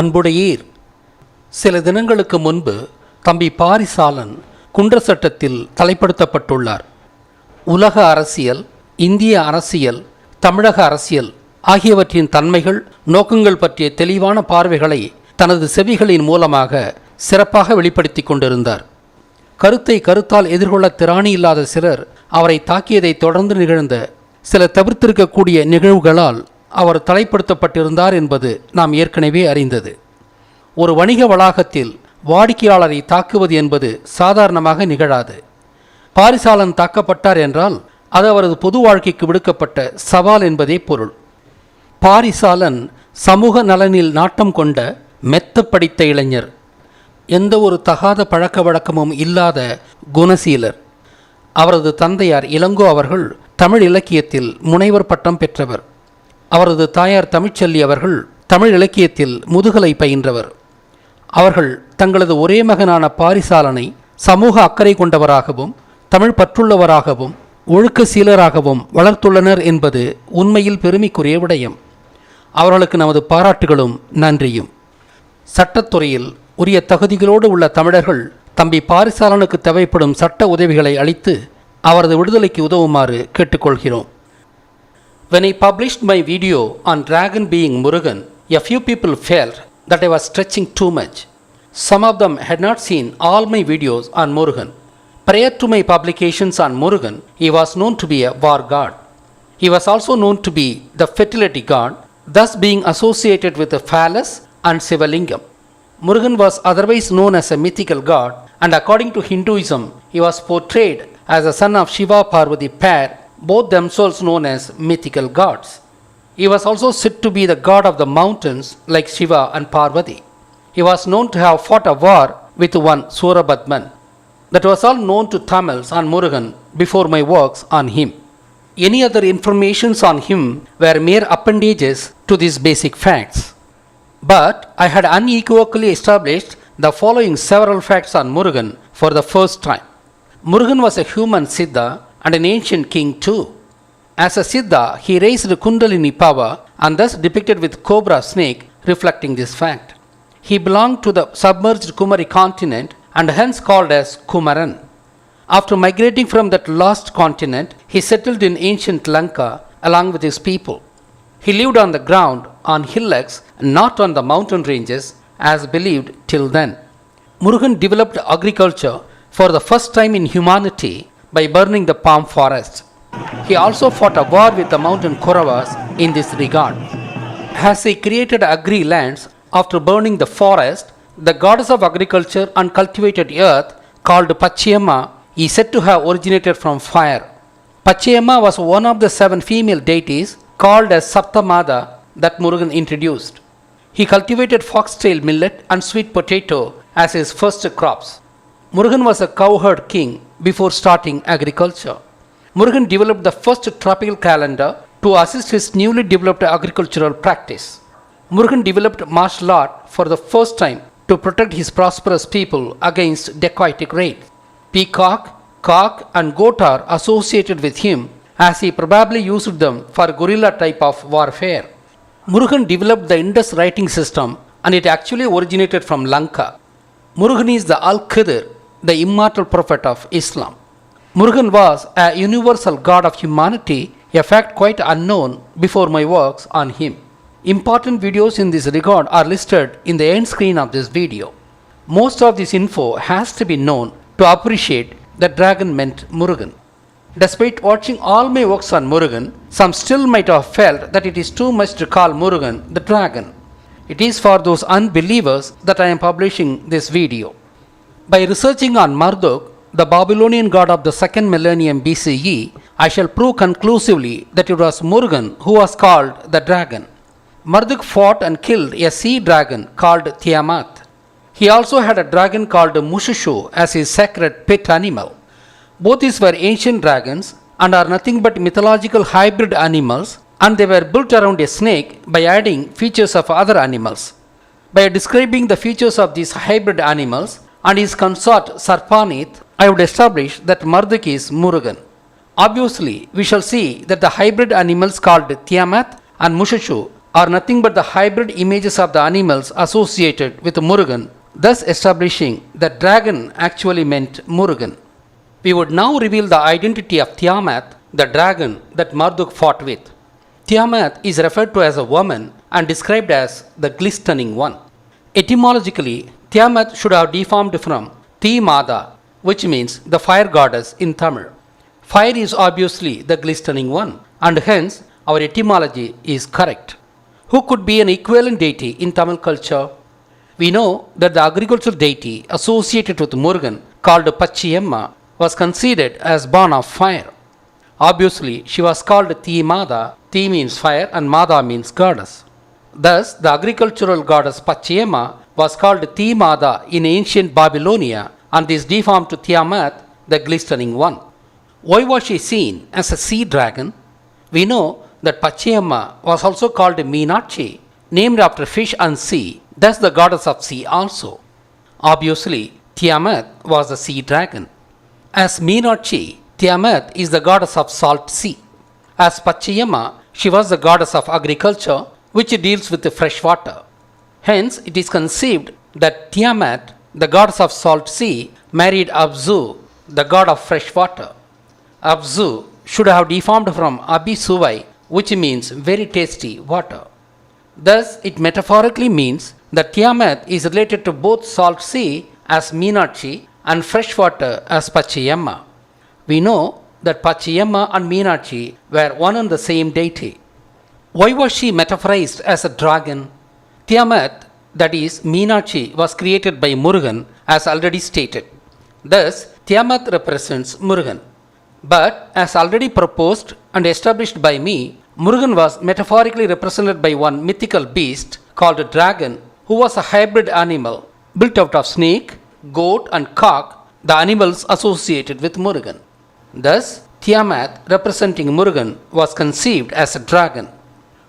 அன்புடையீர், சில தினங்களுக்கு முன்பு தம்பி பாரிசாலன் குன்ற சட்டத்தில் தலைப்படுத்தப்பட்டுள்ளார். உலக அரசியல், இந்திய அரசியல், தமிழக அரசியல் ஆகியவற்றின் தன்மைகள், நோக்கங்கள் பற்றிய தெளிவான பார்வைகளை தனது செவிகளின் மூலமாக சிறப்பாக வெளிப்படுத்தி கொண்டிருந்தார். கருத்தை கருத்தால் எதிர்கொள்ள திராணி இல்லாத சிலர் அவரை தாக்கியதை தொடர்ந்து நிகழ்ந்த சில தவிர்த்திருக்கக்கூடிய நிகழ்வுகளால் அவர் தலைப்படுத்தப்பட்டிருந்தார் என்பது நாம் ஏற்கனவே அறிந்தது. ஒரு வணிக வளாகத்தில் வாடிக்கையாளரை தாக்குவது என்பது சாதாரணமாக நிகழாது. பாரிசாலன் தாக்கப்பட்டார் என்றால் அது அவரது பொது வாழ்க்கைக்கு விடுக்கப்பட்ட சவால் என்பதே பொருள். பாரிசாலன் சமூக நலனில் நாட்டம் கொண்ட மெத்த படித்த இளைஞர், எந்த ஒரு தகாத பழக்க வழக்கமும் இல்லாத குணசீலர். அவரது தந்தையார் இளங்கோ அவர்கள் தமிழ் இலக்கியத்தில் முனைவர் பட்டம் பெற்றவர். அவரது தாயார் தமிழ்ச்செல்வி அவர்கள் தமிழ் இலக்கியத்தில் முதுகலை பயின்றவர். அவர்கள் தங்களது ஒரே மகனான பாரிசாலனை சமூக அக்கறை கொண்டவராகவும் தமிழ் பற்றுள்ளவராகவும் ஒழுக்க சீலராகவும் வளர்த்துள்ளனர் என்பது உண்மையில் பெருமைக்குரிய விடயம். அவர்களுக்கு நமது பாராட்டுகளும் நன்றியும். சட்டத்துறையில் உரிய தகுதிகளோடு உள்ள தமிழர்கள் தம்பி பாரிசாலனுக்கு தேவைப்படும் சட்ட உதவிகளை அளித்து அவரது விடுதலைக்கு உதவுமாறு கேட்டுக்கொள்கிறோம். When I published my video on dragon being Murugan, a few people felt that I was stretching too much. Some of them had not seen all my videos on Murugan. Prior to my publications on Murugan, he was known to be a war god. He was also known to be the fertility god, thus being associated with the phallus and Sivalingam. Murugan was otherwise known as a mythical god, and according to Hinduism, he was portrayed as a son of Shiva Parvati pair, both themselves known as mythical gods. He was also said to be the god of the mountains like Shiva and Parvati. He was known to have fought a war with one Surabadman. That was all known to Tamils on Murugan before my works on him. Any other informations on him were mere appendages to these basic facts. But I had unequivocally established the following several facts on Murugan for the first time. Murugan was a human Siddha and an ancient king too. As a Siddha, he raised Kundalini power and thus depicted with cobra snake, reflecting this fact. He belonged to the submerged Kumari continent and hence called as Kumaran. After migrating from that lost continent, he settled in ancient Lanka along with his people. He lived on the ground, on hillocks, not on the mountain ranges as believed till then. Murugan developed agriculture for the first time in humanity by burning the palm forest. He also fought a war with the mountain Kauravas in this regard. As he created agri lands after burning the forest, the goddess of agriculture and cultivated earth called Pachiyamma is said to have originated from fire. Pachiyamma was one of the 7 female deities called as Saptamada that Murugan introduced. He cultivated foxtail millet and sweet potato as his first crops. Murugan was a cowherd king before starting agriculture. Murugan developed the first tropical calendar to assist his newly developed agricultural practice. Murugan developed martial art for the first time to protect his prosperous people against dacoitic raids. Peacock, cock and goat are associated with him as he probably used them for guerrilla type of warfare. Murugan developed the Indus writing system and it actually originated from Lanka. Murugan is the Al-Qadr, the immortal prophet of Islam. Murugan was a universal god of humanity, a fact quite unknown before my works on him. Important videos in this regard are listed in the end screen of this video. Most of this info has to be known to appreciate that dragon meant Murugan. Despite watching all my works on Murugan, some still might have felt that it is too much to call Murugan the dragon. It is for those unbelievers that I am publishing this video. By researching on Marduk, the Babylonian god of the 2nd millennium BCE, I shall prove conclusively that it was Murugan who was called the dragon. Marduk fought and killed a sea dragon called Tiamat. He also had a dragon called Mushushu as his sacred pet animal. Both these were ancient dragons and are nothing but mythological hybrid animals, and they were built around a snake by adding features of other animals. By describing the features of these hybrid animals and his consort Sarpanith, I would establish that Marduk is Murugan. Obviously, we shall see that the hybrid animals called Tiamat and Mushushu are nothing but the hybrid images of the animals associated with Murugan, thus establishing that dragon actually meant Murugan. We would now reveal the identity of Tiamat, the dragon that Marduk fought with. Tiamat is referred to as a woman and described as the glistening one. Etymologically, Tiamat should have deformed from Timada, which means the fire goddess in Tamil. Fire is obviously the glistening one, and hence our etymology is correct. Who could be an equivalent deity in Tamil culture? We know that the agricultural deity associated with Murugan, called Pachiyamma, was considered as born of fire. Obviously, she was called Timada. Ti means fire and Mada means goddess. Thus, the agricultural goddess Pachiyamma was called Timada in ancient Babylonia and is deformed to Tiamat, the glistening one. Why was she seen as a sea dragon? We know that Pachiyamma was also called Meenakshi, named after fish and sea, thus the goddess of sea also. Obviously, Tiamat was a sea dragon. As Meenakshi, Tiamat is the goddess of salt sea. As Pachiyamma, she was the goddess of agriculture, which deals with the fresh water. Hence, it is conceived that Tiamat, the goddess of salt sea, married Abzu, the god of fresh water. Abzu should have deformed from Abhisuvai, which means very tasty water. Thus, it metaphorically means that Tiamat is related to both salt sea as Meenakshi and fresh water as Pachiyamma. We know that Pachiyamma and Meenakshi were one and the same deity. Why was she metaphorized as a dragon? Tiamat, that is Meenakshi, was created by Murugan as already stated. Thus, Tiamat represents Murugan. But as already proposed and established by me, Murugan was metaphorically represented by one mythical beast called a dragon, who was a hybrid animal built out of snake, goat and cock, the animals associated with Murugan. Thus, Tiamat representing Murugan was conceived as a dragon.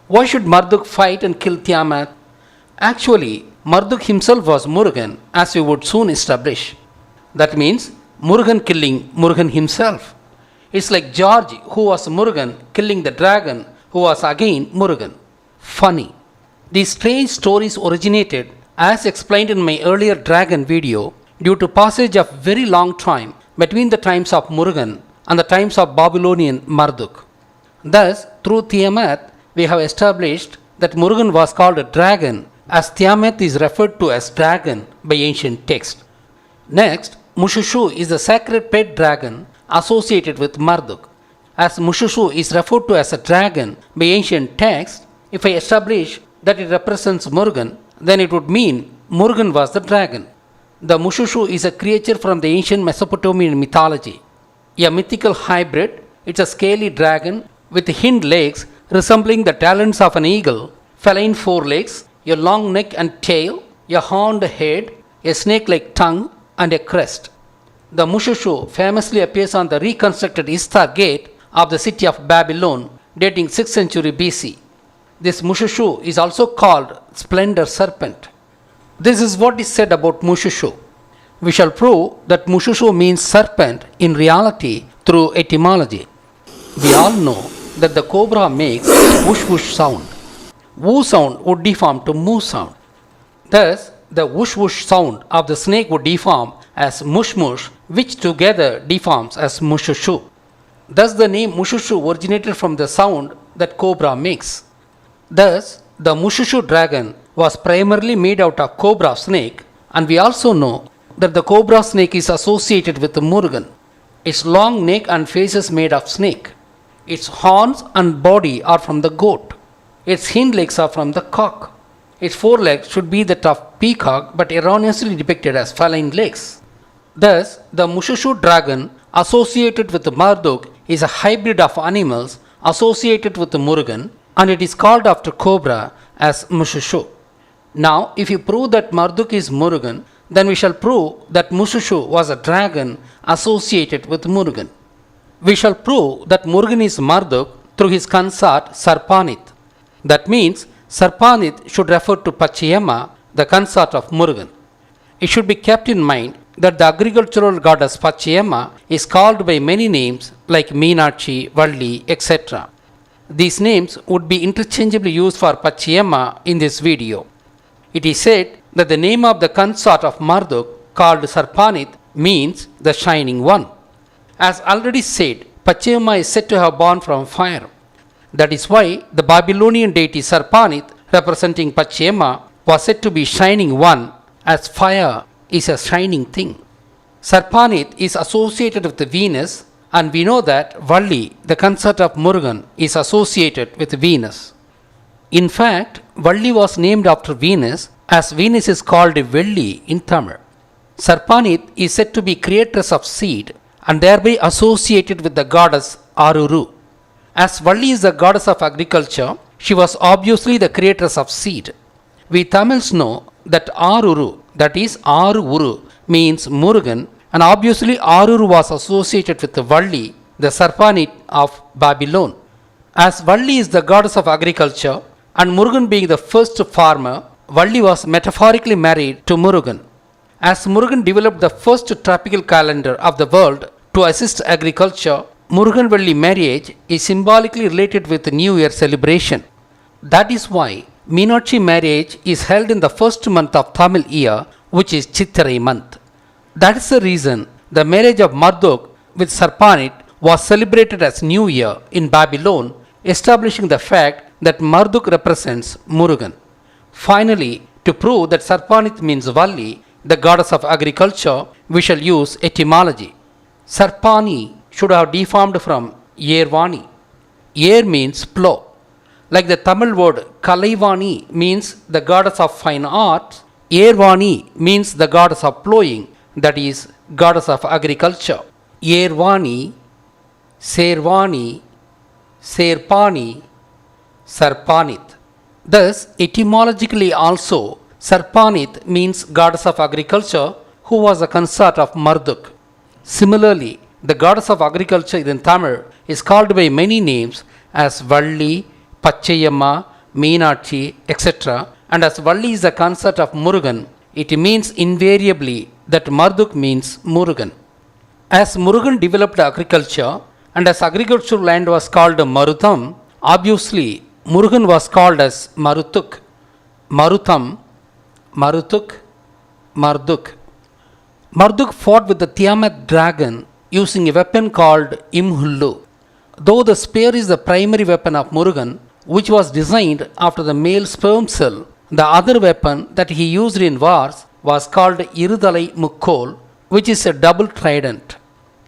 Why should Marduk fight and kill Tiamat? Actually, Marduk himself was Murugan, as we would soon establish. That means Murugan killing Murugan himself. It's like George, who was Murugan, killing the dragon, who was again Murugan. Funny. These strange stories originated, as explained in my earlier dragon video, due to passage of very long time between the times of Murugan and the times of Babylonian Marduk. Thus, through Tiamat, we have established that Murugan was called a dragon, as Tiamat is referred to as dragon by ancient text. Next, Mushushu is the sacred pet dragon associated with Marduk. As Mushushu is referred to as a dragon by ancient text, if I establish that it represents Murugan, then it would mean Murugan was the dragon. The Mushushu is a creature from the ancient Mesopotamian mythology. A mythical hybrid, it's a scaly dragon with hind legs resembling the talons of an eagle, feline forelegs, a long neck and tail, a horned head, a snake-like tongue, and a crest. The Mushushu famously appears on the reconstructed Istar gate of the city of Babylon, dating 6th century BC. This Mushushu is also called Splendor Serpent. This is what is said about Mushushu. We shall prove that Mushushu means serpent in reality through etymology. We all know that the cobra makes whoosh whoosh sound. Woo sound would deform to moo sound. Thus, the whoosh whoosh sound of the snake would deform as mush mush, which together deforms as Mushushu. Thus, the name Mushushu originated from the sound that cobra makes. Thus, the Mushushu dragon was primarily made out of cobra snake, and we also know that the cobra snake is associated with the Murugan. Its long neck and face is made of snake. Its horns and body are from the goat. Its hind legs are from the cock. Its forelegs should be that of peacock, but erroneously depicted as feline legs. Thus, the Mushushu dragon associated with the Marduk is a hybrid of animals associated with the Murugan, and it is called after cobra as Mushushu. Now, if you prove that Marduk is Murugan, then we shall prove that Mushushu was a dragon associated with Murugan. We shall prove that Murugan is Marduk through his consort Sarpanit. That means Sarpanit should refer to Pachiyamma, the consort of Murugan. It should be kept in mind that the agricultural goddess Pachiyamma is called by many names like Meenakshi, Valli, etc. These names would be interchangeably used for Pachiyamma in this video. It is said that the name of the consort of Marduk, called Sarpanit, means the shining one. As already said, Pachiyamma is said to have born from fire. That is why the Babylonian deity Sarpanit, representing Pachiyamma, was said to be shining one, as fire is a shining thing. Sarpanit is associated with Venus, and we know that Valli, the consort of Murugan, is associated with Venus. In fact, Valli was named after Venus, as Venus is called Velli in Tamil. Sarpanit is said to be creatress of seed and thereby associated with the goddess Aruru. As Valli is the goddess of agriculture, she was obviously the creatress of seed. We Tamils know that Aruru, that is Aru Uru, means Murugan, and obviously Aruru was associated with Valli, the Sarpanit of Babylon. As Valli is the goddess of agriculture and Murugan being the first farmer, Valli was metaphorically married to Murugan. As Murugan developed the first tropical calendar of the world to assist agriculture, Murugan-Valli marriage is symbolically related with the New Year celebration. That is why Meenakshi marriage is held in the first month of Tamil year, which is Chittirai month. That is the reason the marriage of Marduk with Sarpanit was celebrated as New Year in Babylon, establishing the fact that Marduk represents Murugan. Finally, to prove that Sarpanit means Valli, the goddess of agriculture, we shall use etymology. Sarpani should have deformed from Yervani. Yer means plow. Like the Tamil word Kalaivani means the goddess of fine arts, Yervani means the goddess of plowing, that is, goddess of agriculture. Yervani, Servani, Serpani, Sarpanit. Thus, etymologically also, Sarpanit means goddess of agriculture who was a consort of Marduk. Similarly, the goddess of agriculture in Tamil is called by many names as Valli, Pachiyamma, Meenakshi, etc. And as Valli is the consort of Murugan, it means invariably that Marduk means Murugan. As Murugan developed agriculture and as agricultural land was called Marutham, obviously Murugan was called as Marutuk. Marutham, Marutuk, Marduk. Marduk fought with the Tiamat dragon using a weapon called Imhullu. Though the spear is the primary weapon of Murugan, which was designed after the male sperm cell, the other weapon that he used in wars was called Irudalai Mukkol, which is a double trident.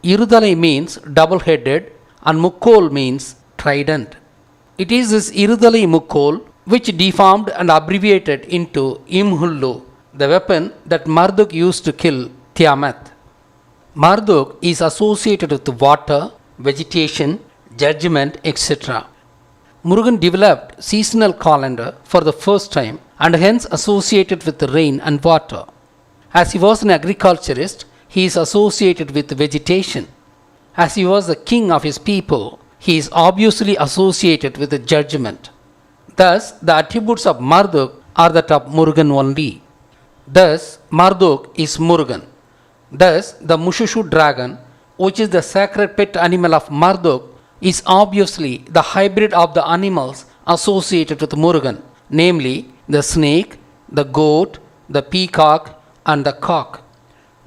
Irudalai means double-headed and Mukkol means trident. It is this Irudalai Mukkol which deformed and abbreviated into Imhullu, the weapon that Marduk used to kill Tiamat. Marduk is associated with water, vegetation, judgment, etc. Murugan developed seasonal calendar for the first time and hence associated with rain and water. As he was an agriculturist, he is associated with vegetation. As he was the king of his people, he is obviously associated with the judgment. Thus, the attributes of Marduk are that of Murugan only. Thus, Marduk is Murugan. Thus, the Mushushu dragon, which is the sacred pet animal of Marduk, is obviously the hybrid of the animals associated with Murugan, namely the snake, the goat, the peacock, and the cock.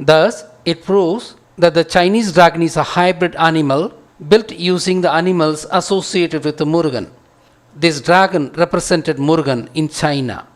Thus, it proves that the Chinese dragon is a hybrid animal built using the animals associated with the Murugan. This dragon represented Murugan in China.